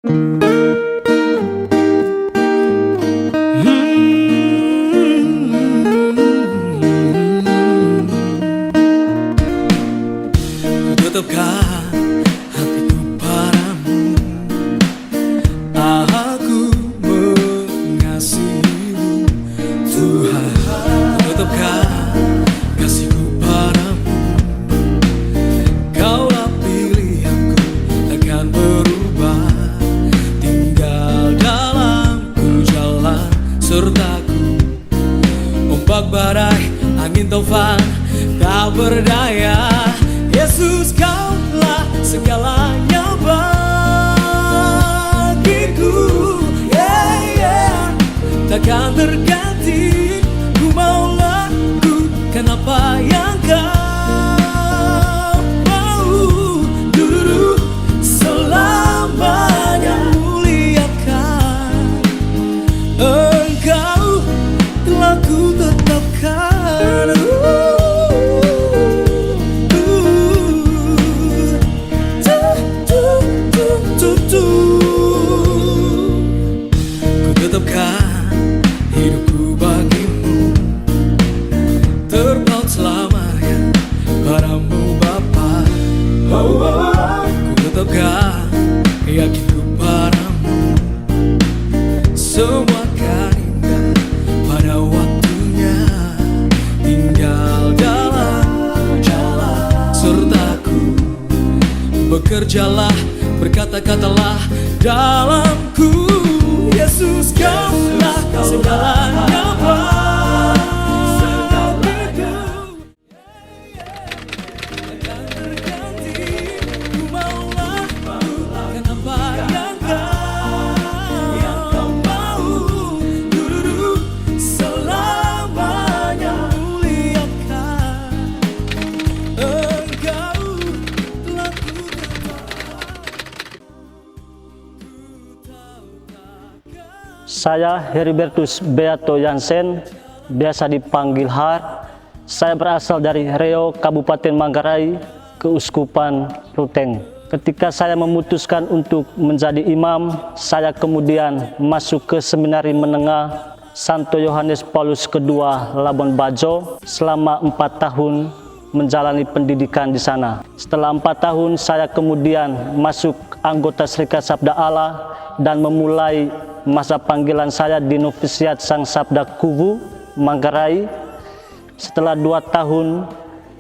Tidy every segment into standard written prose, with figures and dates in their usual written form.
Tutupkan hatiku padamu, aku mengasihimu Tuhan. Tutupkan kasihku padamu, Kaulah pilihanku, takkan berubah. Tinggal dalamku, jalan sertaku. Ombak badai, angin taufan, tak berdaya. Yesus, Kaulah segalanya bagiku, takkan terganti. Ku mau lakukan apa yang Kau mau. Dulu selamanya muliakan Engkau, telah ku tetapkan. Tetapkan hidupku bagimu, terpaut selamanya padamu Bapa. Ku tetapkan yakinku padamu, semua akan indah pada waktunya. Tinggal dalam jalan sertaku, bekerjalah, berkata-katalah dalamku. Yesus, Kaulah segalanya bagiku, takkan terganti. Ku mau lakukan apa yang Kau mau. Dulu selamanya muliakan Engkau, telah ku Saya Heribertus Beato Jansen, biasa dipanggil Har. Saya berasal dari Reo, Kabupaten Manggarai, Keuskupan Ruteng. Ketika saya memutuskan untuk menjadi imam, saya kemudian masuk ke Seminari Menengah Santo Yohanes Paulus II, Labuan Bajo, selama 4 tahun menjalani pendidikan di sana. Setelah 4 tahun, saya kemudian masuk anggota Serikat Sabda Allah dan memulai masa panggilan saya di Novisiat Sang Sabda Kubu, Manggarai. Setelah 2 tahun,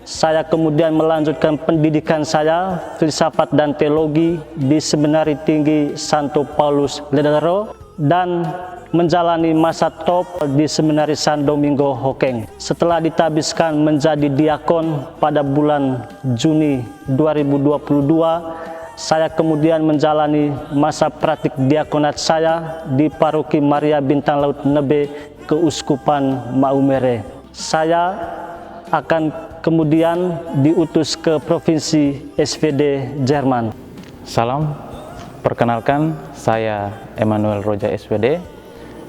saya kemudian melanjutkan pendidikan saya, filsafat dan teologi di Seminari Tinggi Santo Paulus Ledero dan menjalani masa top di Seminari San Domingo Hokeng. Setelah ditabiskan menjadi diakon pada bulan Juni 2022, saya kemudian menjalani masa praktik diakonat saya di Paroki Maria Bintang Laut Nebe, Keuskupan Maumere. Saya akan kemudian diutus ke Provinsi SVD Jerman. Salam, perkenalkan saya Emmanuel Roja SVD.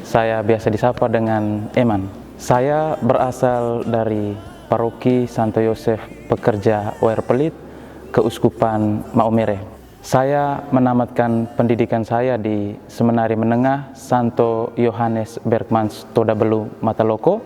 Saya biasa disapa dengan Eman. Saya berasal dari Paroki Santo Yosef Pekerja Wair Pelit, Keuskupan Maumere. Saya menamatkan pendidikan saya di Seminari Menengah Santo Yohanes Bergmans Todabelu Mataloko,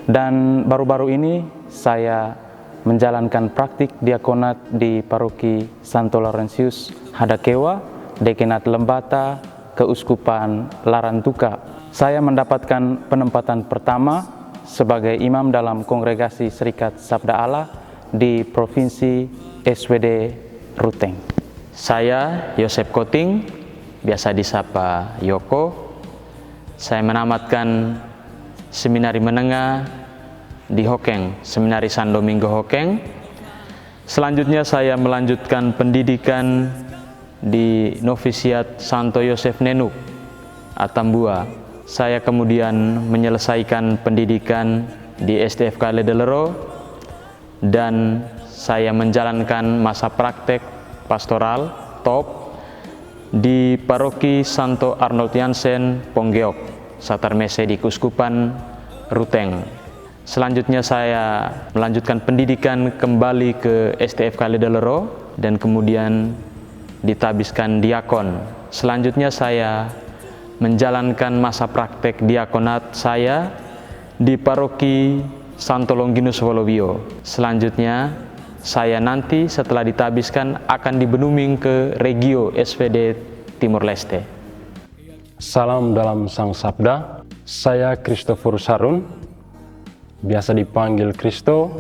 dan baru-baru ini saya menjalankan praktik diakonat di Paroki Santo Laurentius Hadakewa, Dekenat Lembata, Keuskupan Larantuka. Saya mendapatkan penempatan pertama sebagai imam dalam Kongregasi Serikat Sabda Allah di Provinsi SVD Ruteng. Saya Yosep Koting, biasa disapa Yoko. Saya menamatkan Seminari Menengah di Hokeng, Seminari San Domingo Hokeng. Selanjutnya saya melanjutkan pendidikan di Novisiat Santo Yosef Nenuk, Atambua. Saya kemudian menyelesaikan pendidikan di STFK Ledelero dan saya menjalankan masa praktek pastoral top di Paroki Santo Arnold Jansen Ponggeok, Satarmese di Keuskupan Ruteng. Selanjutnya saya melanjutkan pendidikan kembali ke STFK Ledelero dan kemudian ditabiskan diakon Selanjutnya saya menjalankan masa praktek diakonat saya di paroki Santo Longinus Wolowio. Selanjutnya saya nanti setelah ditabiskan akan dibenuming ke Regio SPD Timur Leste. Salam dalam Sang Sabda. Saya Christopher Sarun, biasa dipanggil Kristo.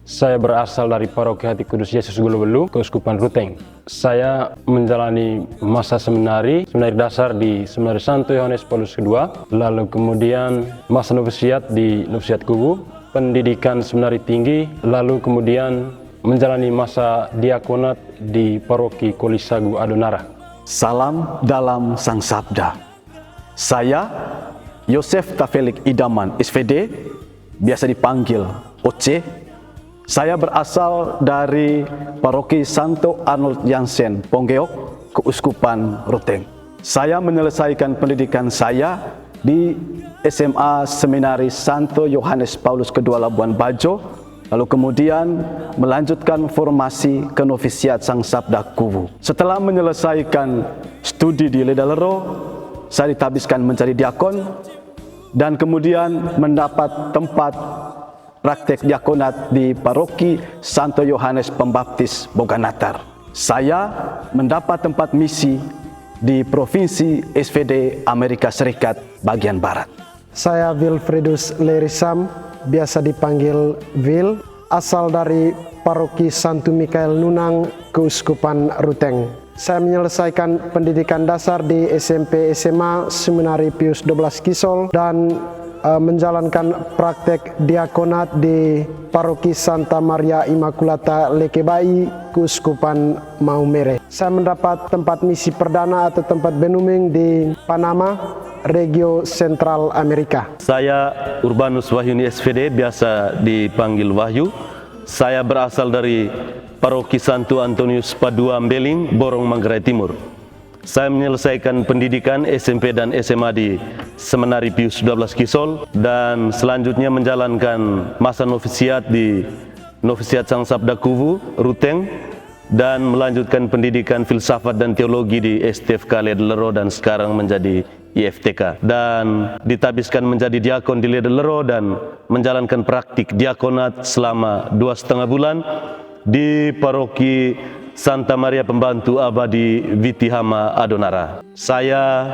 Saya berasal dari Paroki Hati Kudus Yesus Gulu-Belu, Keuskupan Ruteng. Saya menjalani masa seminari dasar di Seminari Santo Yohanes Paulus II, lalu kemudian masa novisiat di Novisiat Kubu, pendidikan seminari tinggi, lalu kemudian menjalani masa diakonat di Paroki Kolisagu Adonara. Salam dalam Sang Sabda. Saya Yosef Tafelik Idaman SVD, biasa dipanggil Oce. Saya berasal dari Paroki Santo Arnold Jansen Ponggeok, Keuskupan Ruteng. Saya menyelesaikan pendidikan saya di SMA Seminari Santo Yohanes Paulus II Labuan Bajo, lalu kemudian melanjutkan formasi ke novisiat Sang Sabda Kubu. Setelah menyelesaikan studi di Ledalero, saya ditabiskan menjadi diakon dan kemudian mendapat tempat praktek diakonat di Paroki Santo Yohanes Pembaptis Boganatar. Saya mendapat tempat misi di Provinsi SVD Amerika Serikat bagian Barat. Saya Wilfredus Lerisam, biasa dipanggil Wil, asal dari Paroki Santo Mikael Nunang, Keuskupan Ruteng. Saya menyelesaikan pendidikan dasar di SMP SMA Seminari Pius XII Kisol dan menjalankan praktek diakonat di Paroki Santa Maria Immaculata Lekebai, Keuskupan Maumere. Saya mendapat tempat misi perdana atau tempat benuming di Panama, Regio Sentral Amerika. Saya Urbanus Wahyuni SVD, biasa dipanggil Wahyu. Saya berasal dari Paroki Santo Antonius Padua Mbeling, Borong Manggarai Timur. Saya menyelesaikan pendidikan SMP dan SMA di Seminari Pius XII Kisol dan selanjutnya menjalankan masa novisiat di Novisiat Sang Sabda Kubu, Ruteng, dan melanjutkan pendidikan filsafat dan teologi di STFK Ledalero dan sekarang menjadi IFTK, dan ditabiskan menjadi diakon di Ledalero dan menjalankan praktik diakonat selama 2,5 bulan di Paroki Santa Maria Pembantu Abadi Vitihama Adonara. Saya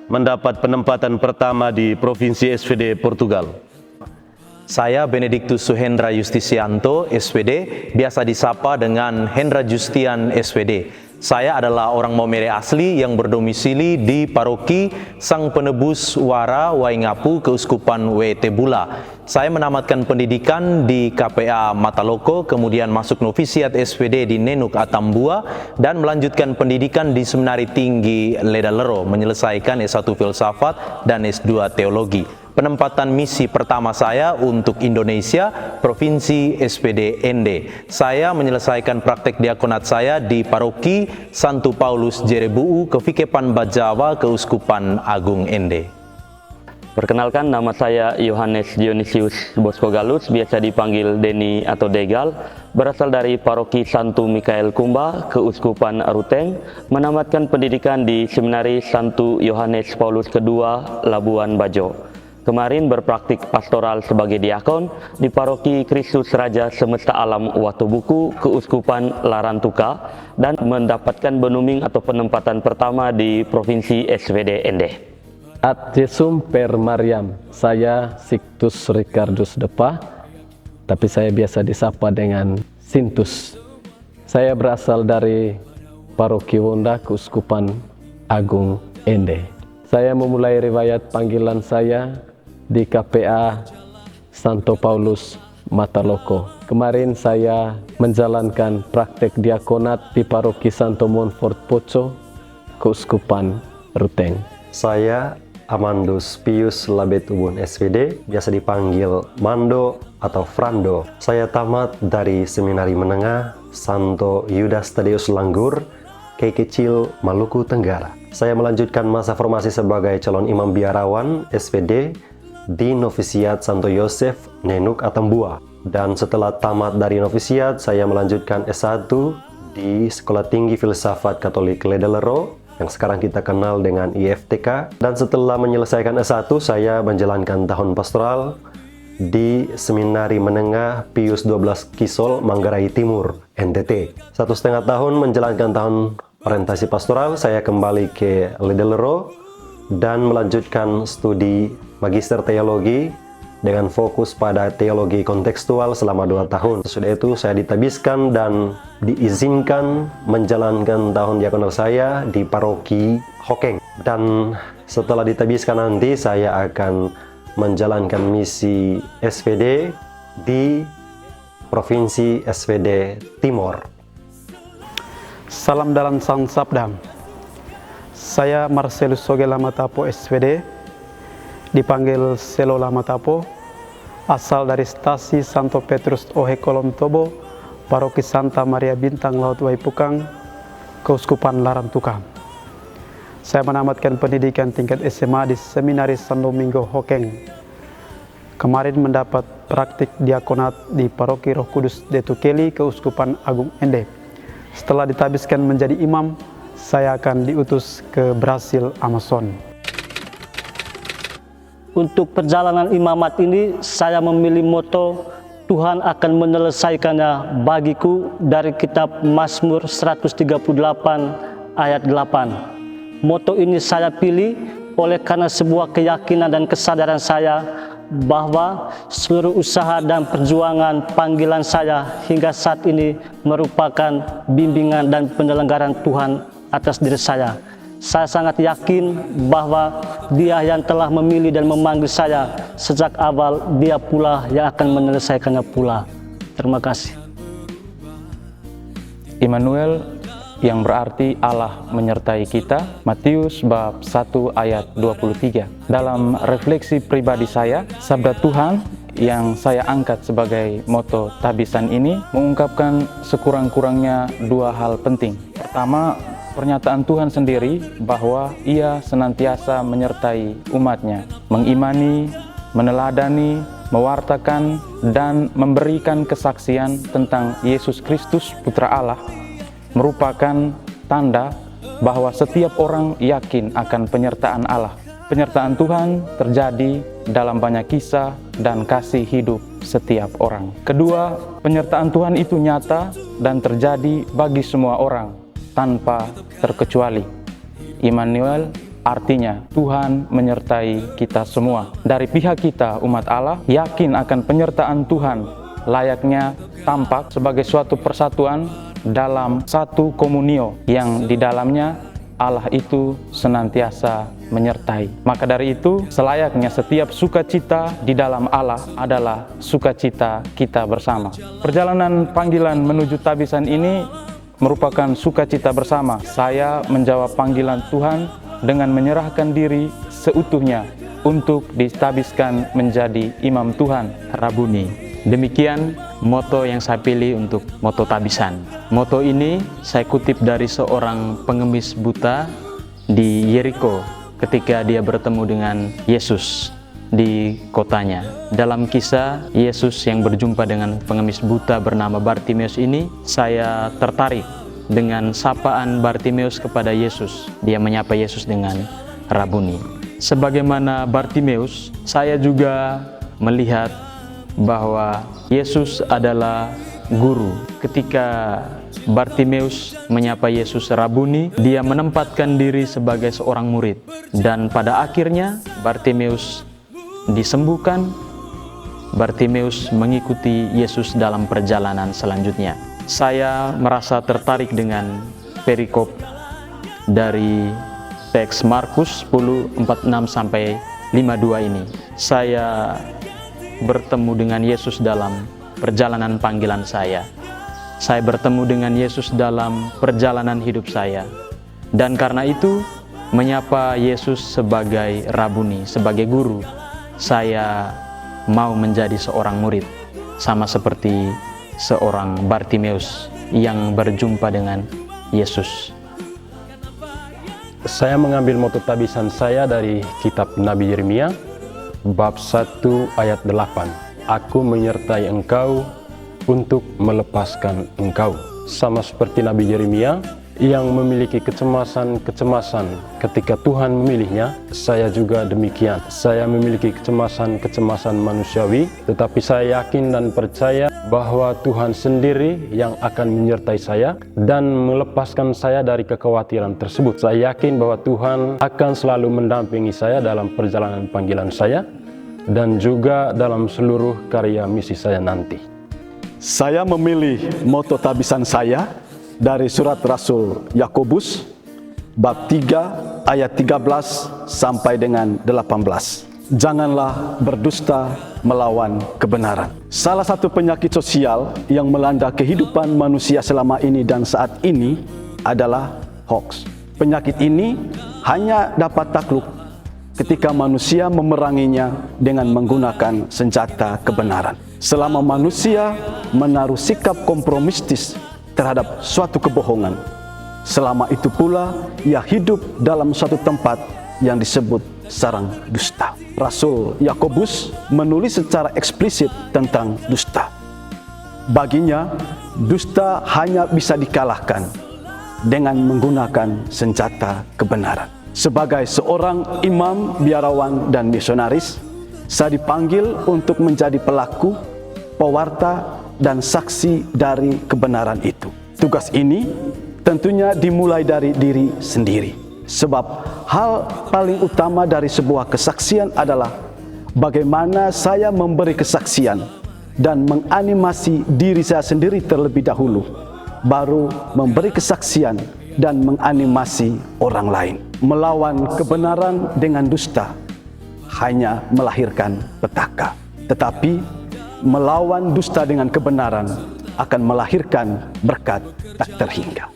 mendapat penempatan pertama di Provinsi SVD Portugal. Saya Benediktus Suhendra Justisianto SVD, biasa disapa dengan Hendra Justian SVD. Saya adalah orang Maumere asli yang berdomisili di Paroki Sang Penebus Wara Waingapu, Keuskupan WT Bula. Saya menamatkan pendidikan di KPA Mataloko, kemudian masuk novisiat SVD di Nenuk Atambua, dan melanjutkan pendidikan di Seminari Tinggi Ledalero, menyelesaikan S1 Filsafat dan S2 Teologi. Penempatan misi pertama saya untuk Indonesia, Provinsi SPD ND. Saya menyelesaikan praktek diakonat saya di Paroki Santo Paulus Jerebuu, Kevikepan Bajawa, Keuskupan Agung ND. Perkenalkan, nama saya Yohanes Dionisius Bosco Galus, biasa dipanggil Deni atau Degal, berasal dari Paroki Santo Mikael Kumba, Keuskupan Ruteng, menamatkan pendidikan di Seminari Santo Yohanes Paulus II, Labuan Bajo. Kemarin berpraktik pastoral sebagai diakon di Paroki Kristus Raja Semesta Alam Watubuku, Keuskupan Larantuka, dan mendapatkan benuming atau penempatan pertama di Provinsi SVD ND. Ad Jesum per Mariam, saya Sictus Ricardus Depa, tapi saya biasa disapa dengan Sintus. Saya berasal dari Paroki Wonda, Keuskupan Agung ND. Saya memulai riwayat panggilan saya di KPA Santo Paulus Mataloko. Kemarin saya menjalankan praktek diakonat di Paroki Santo Montfort Poco, Keuskupan Ruteng. Saya Amandus Pius Labetubun SVD, biasa dipanggil Mando atau Frando. Saya tamat dari Seminari Menengah Santo Yudas Tadeus Langgur, Kei Kecil, Maluku Tenggara. Saya melanjutkan masa formasi sebagai calon imam biarawan SPD di Novisiat Santo Yosef Nenuk Atambua. Dan setelah tamat dari novisiat, saya melanjutkan S1 di Sekolah Tinggi Filsafat Katolik Ledalero, yang sekarang kita kenal dengan IFTK. Dan setelah menyelesaikan S1, saya menjalankan tahun pastoral di Seminari Menengah Pius 12 Kisol, Manggarai Timur, NTT. 1,5 tahun menjalankan tahun orientasi pastoral, saya kembali ke Ledelero dan melanjutkan studi Magister Teologi dengan fokus pada teologi kontekstual selama 2 tahun. Sesudah itu saya ditabiskan dan diizinkan menjalankan tahun diakonal saya di paroki Hokeng. Dan setelah ditabiskan nanti saya akan menjalankan misi SVD di Provinsi SVD Timor. Salam dalam Sang Sabda. Saya Marcelus Sogela Matapo SVD, dipanggil Selo Lamatapo, asal dari stasi Santo Petrus Ohe Kolom Tobo, Paroki Santa Maria Bintang Laut Waipukang, Keuskupan Larantuka. Saya menamatkan pendidikan tingkat SMA di Seminari San Domingo Hokeng. Kemarin mendapat praktik diakonat di Paroki Roh Kudus Detukeli, Keuskupan Agung Ende. Setelah ditabiskan menjadi imam, saya akan diutus ke Brasil, Amazon. Untuk perjalanan imamat ini, saya memilih moto Tuhan akan menyelesaikannya bagiku dari kitab Mazmur 138 ayat 8. Moto ini saya pilih oleh karena sebuah keyakinan dan kesadaran saya bahwa seluruh usaha dan perjuangan panggilan saya hingga saat ini merupakan bimbingan dan penyelenggaraan Tuhan atas diri saya. Saya sangat yakin bahwa Dia yang telah memilih dan memanggil saya sejak awal, Dia pula yang akan menyelesaikannya pula. Terima kasih. Immanuel, yang berarti Allah menyertai kita, Matius bab 1 ayat 23. Dalam refleksi pribadi saya, sabda Tuhan yang saya angkat sebagai moto tabisan ini mengungkapkan sekurang-kurangnya 2 hal penting. Pertama, pernyataan Tuhan sendiri bahwa Ia senantiasa menyertai umatnya, mengimani, meneladani, mewartakan, dan memberikan kesaksian tentang Yesus Kristus Putra Allah merupakan tanda bahwa setiap orang yakin akan penyertaan Allah. Penyertaan Tuhan terjadi dalam banyak kisah dan kasih hidup setiap orang. Kedua, penyertaan Tuhan itu nyata dan terjadi bagi semua orang tanpa terkecuali. Immanuel artinya Tuhan menyertai kita semua. Dari pihak kita, umat Allah, yakin akan penyertaan Tuhan layaknya tampak sebagai suatu persatuan dalam satu komunio yang di dalamnya Allah itu senantiasa menyertai. Maka dari itu, selayaknya setiap sukacita di dalam Allah adalah sukacita kita bersama. Perjalanan panggilan menuju tabisan ini merupakan sukacita bersama. Saya menjawab panggilan Tuhan dengan menyerahkan diri seutuhnya untuk ditabiskan menjadi imam Tuhan, Rabuni. Demikian moto yang saya pilih untuk moto tabisan. Moto ini saya kutip dari seorang pengemis buta di Yeriko ketika dia bertemu dengan Yesus di kotanya. Dalam kisah Yesus yang berjumpa dengan pengemis buta bernama Bartimeus ini, saya tertarik dengan sapaan Bartimeus kepada Yesus. Dia menyapa Yesus dengan Rabuni. Sebagaimana Bartimeus, saya juga melihat bahwa Yesus adalah guru. Ketika Bartimeus menyapa Yesus Rabuni, dia menempatkan diri sebagai seorang murid. Dan pada akhirnya Bartimeus disembuhkan. Bartimeus mengikuti Yesus dalam perjalanan selanjutnya. Saya merasa tertarik dengan perikop dari teks Markus 10:46-52 ini. Saya bertemu dengan Yesus dalam perjalanan panggilan saya. Saya bertemu dengan Yesus dalam perjalanan hidup saya. Dan karena itu, menyapa Yesus sebagai Rabuni, sebagai guru, saya mau menjadi seorang murid, sama seperti seorang Bartimeus yang berjumpa dengan Yesus. Saya mengambil moto tabisan saya dari kitab Nabi Yeremia, bab 1 ayat 8. Aku menyertai engkau untuk melepaskan engkau. Sama seperti Nabi Yeremia, yang memiliki kecemasan ketika Tuhan memilihnya, saya juga demikian. Saya memiliki kecemasan manusiawi, tetapi saya yakin dan percaya bahwa Tuhan sendiri yang akan menyertai saya dan melepaskan saya dari kekhawatiran tersebut. Saya yakin bahwa Tuhan akan selalu mendampingi saya dalam perjalanan panggilan saya dan juga dalam seluruh karya misi saya nanti. Saya memilih moto tabisan saya dari surat Rasul Yakobus bab 3 ayat 13 sampai dengan 18. Janganlah berdusta melawan kebenaran. Salah satu penyakit sosial yang melanda kehidupan manusia selama ini dan saat ini adalah hoax. Penyakit ini hanya dapat takluk ketika manusia memeranginya dengan menggunakan senjata kebenaran. Selama manusia menaruh sikap kompromistis terhadap suatu kebohongan, selama itu pula ia hidup dalam suatu tempat yang disebut sarang dusta. Rasul Yakobus menulis secara eksplisit tentang dusta. Baginya, dusta hanya bisa dikalahkan dengan menggunakan senjata kebenaran. Sebagai seorang imam, biarawan, dan misionaris, saya dipanggil untuk menjadi pelaku, pewarta, dan saksi dari kebenaran itu. Tugas ini tentunya dimulai dari diri sendiri. Sebab hal paling utama dari sebuah kesaksian adalah bagaimana saya memberi kesaksian dan menganimasi diri saya sendiri terlebih dahulu, baru memberi kesaksian dan menganimasi orang lain. Melawan kebenaran dengan dusta hanya melahirkan petaka, tetapi melawan dusta dengan kebenaran akan melahirkan berkat tak terhingga.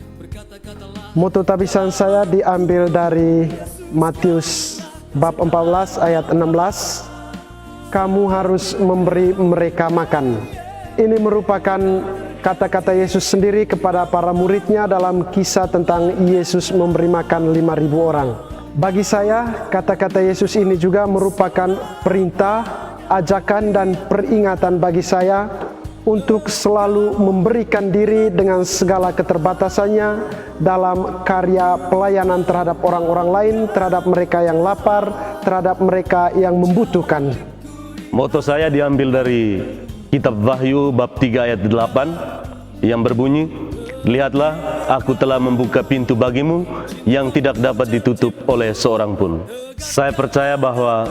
Moto tabisan saya diambil dari Matius bab 14 ayat 16. Kamu harus memberi mereka makan. Ini merupakan kata-kata Yesus sendiri kepada para muridnya dalam kisah tentang Yesus memberi makan 5.000 orang. Bagi saya, kata-kata Yesus ini juga merupakan perintah, ajakan dan peringatan bagi saya untuk selalu memberikan diri dengan segala keterbatasannya dalam karya pelayanan terhadap orang-orang lain, terhadap mereka yang lapar, terhadap mereka yang membutuhkan. Moto saya diambil dari kitab Wahyu bab 3 ayat 8 yang berbunyi, lihatlah aku telah membuka pintu bagimu yang tidak dapat ditutup oleh seorang pun. Saya percaya bahwa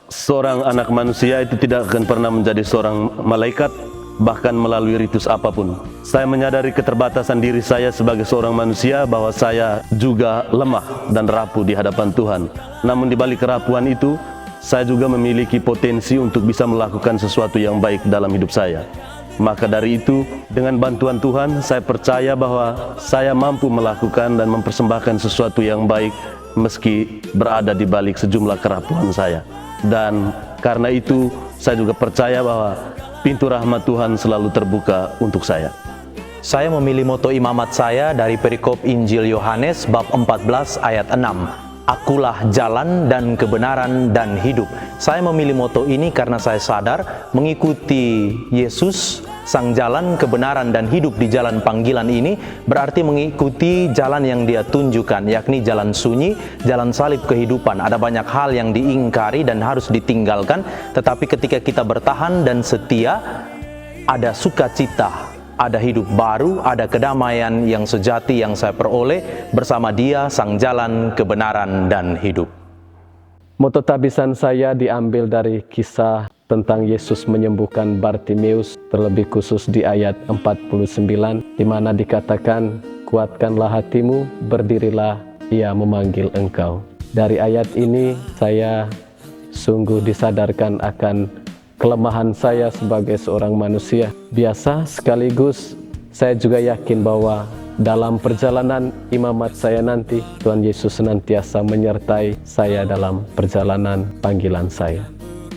seorang anak manusia itu tidak akan pernah menjadi seorang malaikat, bahkan melalui ritus apapun. Saya menyadari keterbatasan diri saya sebagai seorang manusia, bahwa saya juga lemah dan rapuh di hadapan Tuhan. Namun di balik kerapuhan itu, saya juga memiliki potensi untuk bisa melakukan sesuatu yang baik dalam hidup saya. Maka dari itu, dengan bantuan Tuhan, saya percaya bahwa saya mampu melakukan dan mempersembahkan sesuatu yang baik meski berada di balik sejumlah kerapuhan saya. Dan karena itu saya juga percaya bahwa pintu rahmat Tuhan selalu terbuka untuk saya. Saya memilih moto imamat saya dari perikop Injil Yohanes bab 14 ayat 6. Akulah jalan dan kebenaran dan hidup. Saya memilih moto ini karena saya sadar mengikuti Yesus, sang jalan, kebenaran, dan hidup di jalan panggilan ini berarti mengikuti jalan yang Dia tunjukkan, yakni jalan sunyi, jalan salib kehidupan. Ada banyak hal yang diingkari dan harus ditinggalkan, tetapi ketika kita bertahan dan setia, ada sukacita, ada hidup baru, ada kedamaian yang sejati yang saya peroleh bersama Dia, sang jalan, kebenaran, dan hidup. Moto tabisan saya diambil dari kisah tentang Yesus menyembuhkan Bartimeus, terlebih khusus di ayat 49, di mana dikatakan, kuatkanlah hatimu, berdirilah, ia memanggil engkau. Dari ayat ini saya sungguh disadarkan akan kelemahan saya sebagai seorang manusia biasa, sekaligus saya juga yakin bahwa dalam perjalanan imamat saya nanti, Tuhan Yesus senantiasa menyertai saya dalam perjalanan panggilan saya.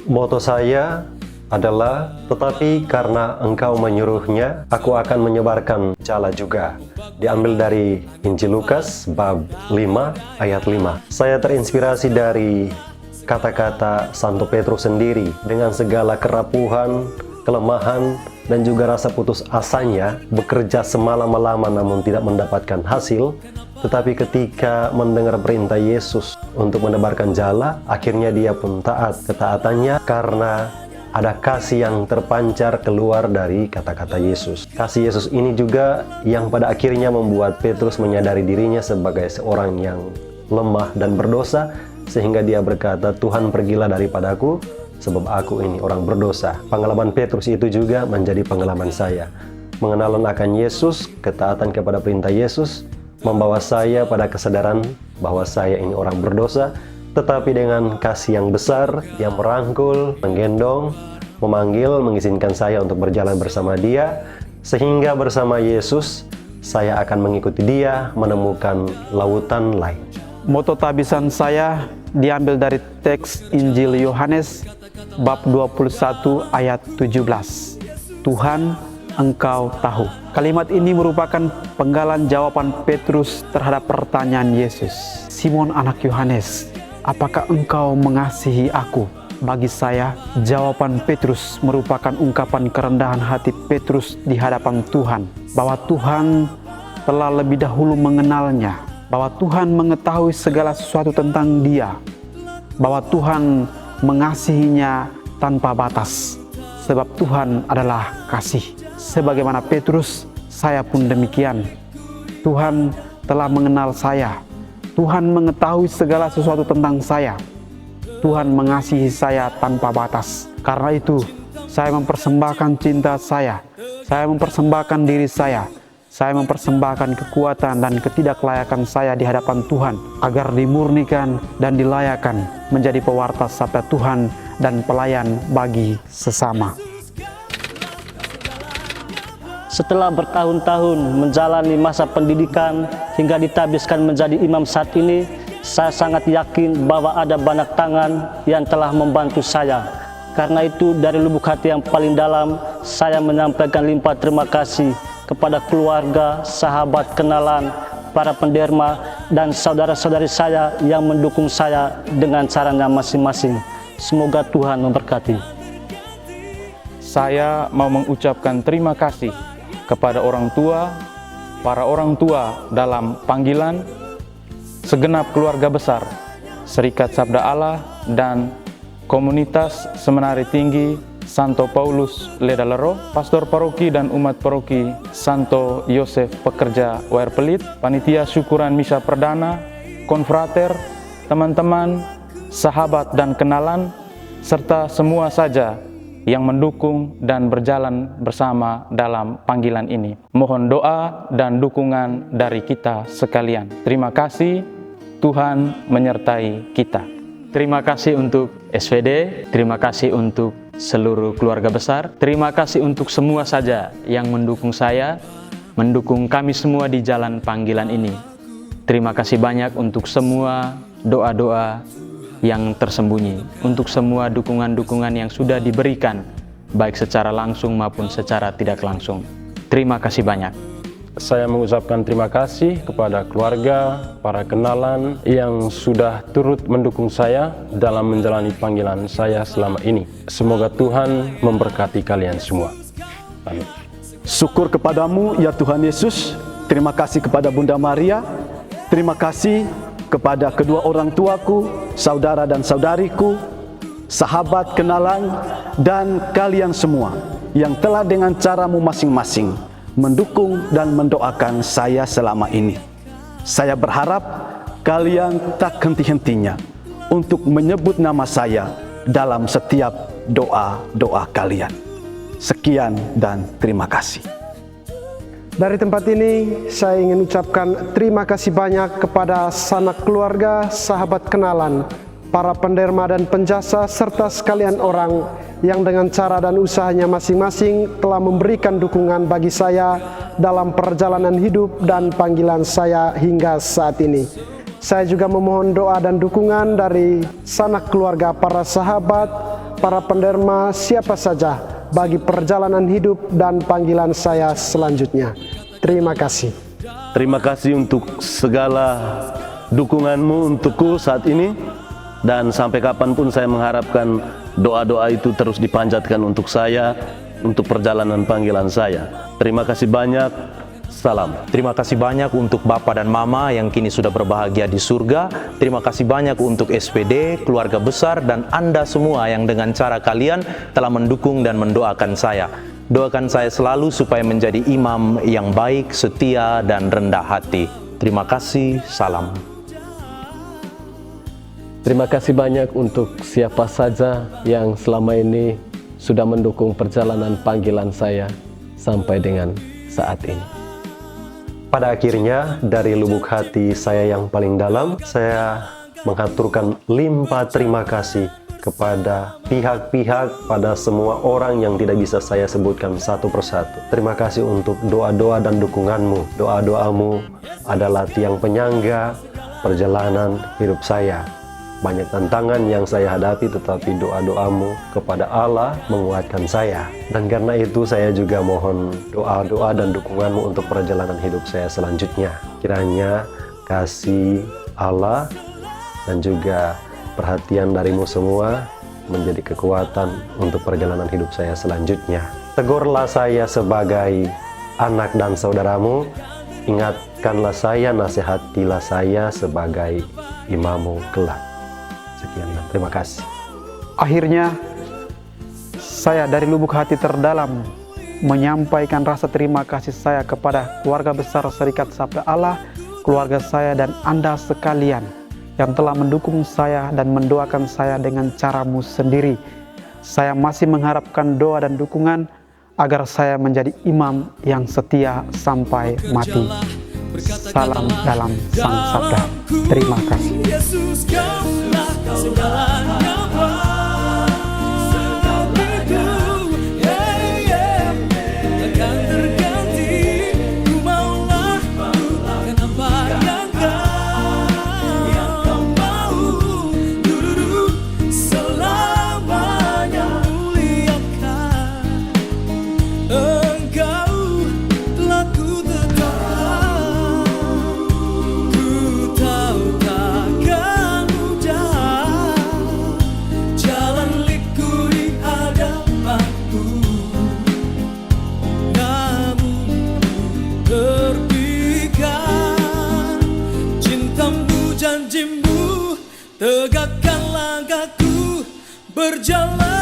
Moto saya adalah, tetapi karena engkau menyuruhnya, aku akan menyebarkan jala juga. Diambil dari Injil Lukas bab 5 ayat 5. Saya terinspirasi dari kata-kata Santo Petrus sendiri dengan segala kerapuhan, kelemahan, dan juga rasa putus asanya bekerja semalam-malama namun tidak mendapatkan hasil. Tetapi ketika mendengar perintah Yesus untuk menebarkan jala, akhirnya dia pun taat. Ketaatannya karena ada kasih yang terpancar keluar dari kata-kata Yesus. Kasih Yesus ini juga yang pada akhirnya membuat Petrus menyadari dirinya sebagai seorang yang lemah dan berdosa, sehingga dia berkata, "Tuhan, pergilah daripadaku, sebab aku ini orang berdosa." Pengalaman Petrus itu juga menjadi pengalaman saya. Pengenalan akan Yesus, ketaatan kepada perintah Yesus, membawa saya pada kesadaran bahwa saya ini orang berdosa, tetapi dengan kasih yang besar, yang merangkul, menggendong, memanggil, mengizinkan saya untuk berjalan bersama Dia, sehingga bersama Yesus, saya akan mengikuti Dia menemukan lautan lain. Moto tabisan saya diambil dari teks Injil Yohanes bab 21 ayat 17. Tuhan, Engkau tahu. Kalimat ini merupakan penggalan jawaban Petrus terhadap pertanyaan Yesus. Simon anak Yohanes, apakah engkau mengasihi aku? Bagi saya, jawaban Petrus merupakan ungkapan kerendahan hati Petrus di hadapan Tuhan, bahwa Tuhan telah lebih dahulu mengenalnya, bahwa Tuhan mengetahui segala sesuatu tentang dia, bahwa Tuhan mengasihinya tanpa batas, sebab Tuhan adalah kasih. Sebagaimana Petrus, saya pun demikian. Tuhan telah mengenal saya. Tuhan mengetahui segala sesuatu tentang saya. Tuhan mengasihi saya tanpa batas. Karena itu, saya mempersembahkan cinta saya mempersembahkan diri saya mempersembahkan kekuatan dan ketidaklayakan saya di hadapan Tuhan, agar dimurnikan dan dilayakkan menjadi pewarta sabda Tuhan dan pelayan bagi sesama. Setelah bertahun-tahun menjalani masa pendidikan hingga ditabiskan menjadi imam saat ini, saya sangat yakin bahwa ada banyak tangan yang telah membantu saya. Karena itu, dari lubuk hati yang paling dalam, saya menyampaikan limpah terima kasih kepada keluarga, sahabat, kenalan, para penderma, dan saudara-saudari saya yang mendukung saya dengan caranya masing-masing. Semoga Tuhan memberkati. Saya mau mengucapkan terima kasih kepada orang tua, para orang tua dalam panggilan, segenap keluarga besar, Serikat Sabda Allah, dan komunitas Seminari Tinggi Santo Paulus Ledalero, pastor paroki dan umat paroki Santo Yosef Pekerja Wair Pelit, panitia syukuran misa perdana, konfrater, teman-teman, sahabat dan kenalan, serta semua saja yang mendukung dan berjalan bersama dalam panggilan ini. Mohon doa dan dukungan dari kita sekalian. Terima kasih, Tuhan menyertai kita. Terima kasih untuk SVD, terima kasih untuk seluruh keluarga besar, terima kasih untuk semua saja yang mendukung saya, mendukung kami semua di jalan panggilan ini. Terima kasih banyak untuk semua doa-doa yang tersembunyi, untuk semua dukungan-dukungan yang sudah diberikan, baik secara langsung maupun secara tidak langsung. Terima kasih banyak. Saya mengucapkan terima kasih kepada keluarga, para kenalan yang sudah turut mendukung saya dalam menjalani panggilan saya selama ini. Semoga Tuhan memberkati kalian semua. Amin. Syukur kepadamu ya Tuhan Yesus. Terima kasih kepada Bunda Maria. Terima kasih kepada kedua orang tuaku, saudara dan saudariku, sahabat, kenalan, dan kalian semua yang telah dengan caramu masing-masing mendukung dan mendoakan saya selama ini. Saya berharap kalian tak henti-hentinya untuk menyebut nama saya dalam setiap doa-doa kalian. Sekian dan terima kasih. Dari tempat ini, saya ingin ucapkan terima kasih banyak kepada sanak keluarga, sahabat kenalan, para penderma dan penjasa, serta sekalian orang yang dengan cara dan usahanya masing-masing telah memberikan dukungan bagi saya dalam perjalanan hidup dan panggilan saya hingga saat ini. Saya juga memohon doa dan dukungan dari sanak keluarga, para sahabat, para penderma, siapa saja, bagi perjalanan hidup dan panggilan saya selanjutnya. Terima kasih. Terima kasih untuk segala dukunganmu untukku saat ini, dan sampai kapanpun saya mengharapkan doa-doa itu terus dipanjatkan untuk saya untuk perjalanan panggilan saya. Terima kasih banyak. Salam. Terima kasih banyak untuk Bapak dan Mama yang kini sudah berbahagia di surga. Terima kasih banyak untuk SPD, keluarga besar, dan Anda semua yang dengan cara kalian telah mendukung dan mendoakan saya. Doakan saya selalu supaya menjadi imam yang baik, setia, dan rendah hati. Terima kasih, salam. Terima kasih banyak untuk siapa saja yang selama ini sudah mendukung perjalanan panggilan saya sampai dengan saat ini. Pada akhirnya, dari lubuk hati saya yang paling dalam, saya mengaturkan limpah terima kasih kepada pihak-pihak, pada semua orang yang tidak bisa saya sebutkan satu persatu. Terima kasih untuk doa-doa dan dukunganmu. Doa-doamu adalah tiang penyangga perjalanan hidup saya. Banyak tantangan yang saya hadapi, tetapi doa-doamu kepada Allah menguatkan saya. Dan karena itu saya juga mohon doa-doa dan dukunganmu untuk perjalanan hidup saya selanjutnya. Kiranya kasih Allah dan juga perhatian darimu semua menjadi kekuatan untuk perjalanan hidup saya selanjutnya. Tegurlah saya sebagai anak dan saudaramu. Ingatkanlah saya, nasihatilah saya sebagai imamu kelak. Sekian dan terima kasih. Akhirnya, saya dari lubuk hati terdalam menyampaikan rasa terima kasih saya kepada keluarga besar Serikat Sabda Allah, keluarga saya dan Anda sekalian yang telah mendukung saya dan mendoakan saya dengan caramu sendiri. Saya masih mengharapkan doa dan dukungan agar saya menjadi imam yang setia sampai mati. Salam dalam Sang Sabda. Terima kasih. Yesus, Kaulah segalanya, segalaku, takkan terganti. Ku maulah bukan apa yang kau mau. Selamanya muliakan Engkau, telah ku tetapkan. Ku tahu takkan mudah jalan liku di hadapanku, namun terpikat cintamu, janjimu, tegakkan langkahku berjalan.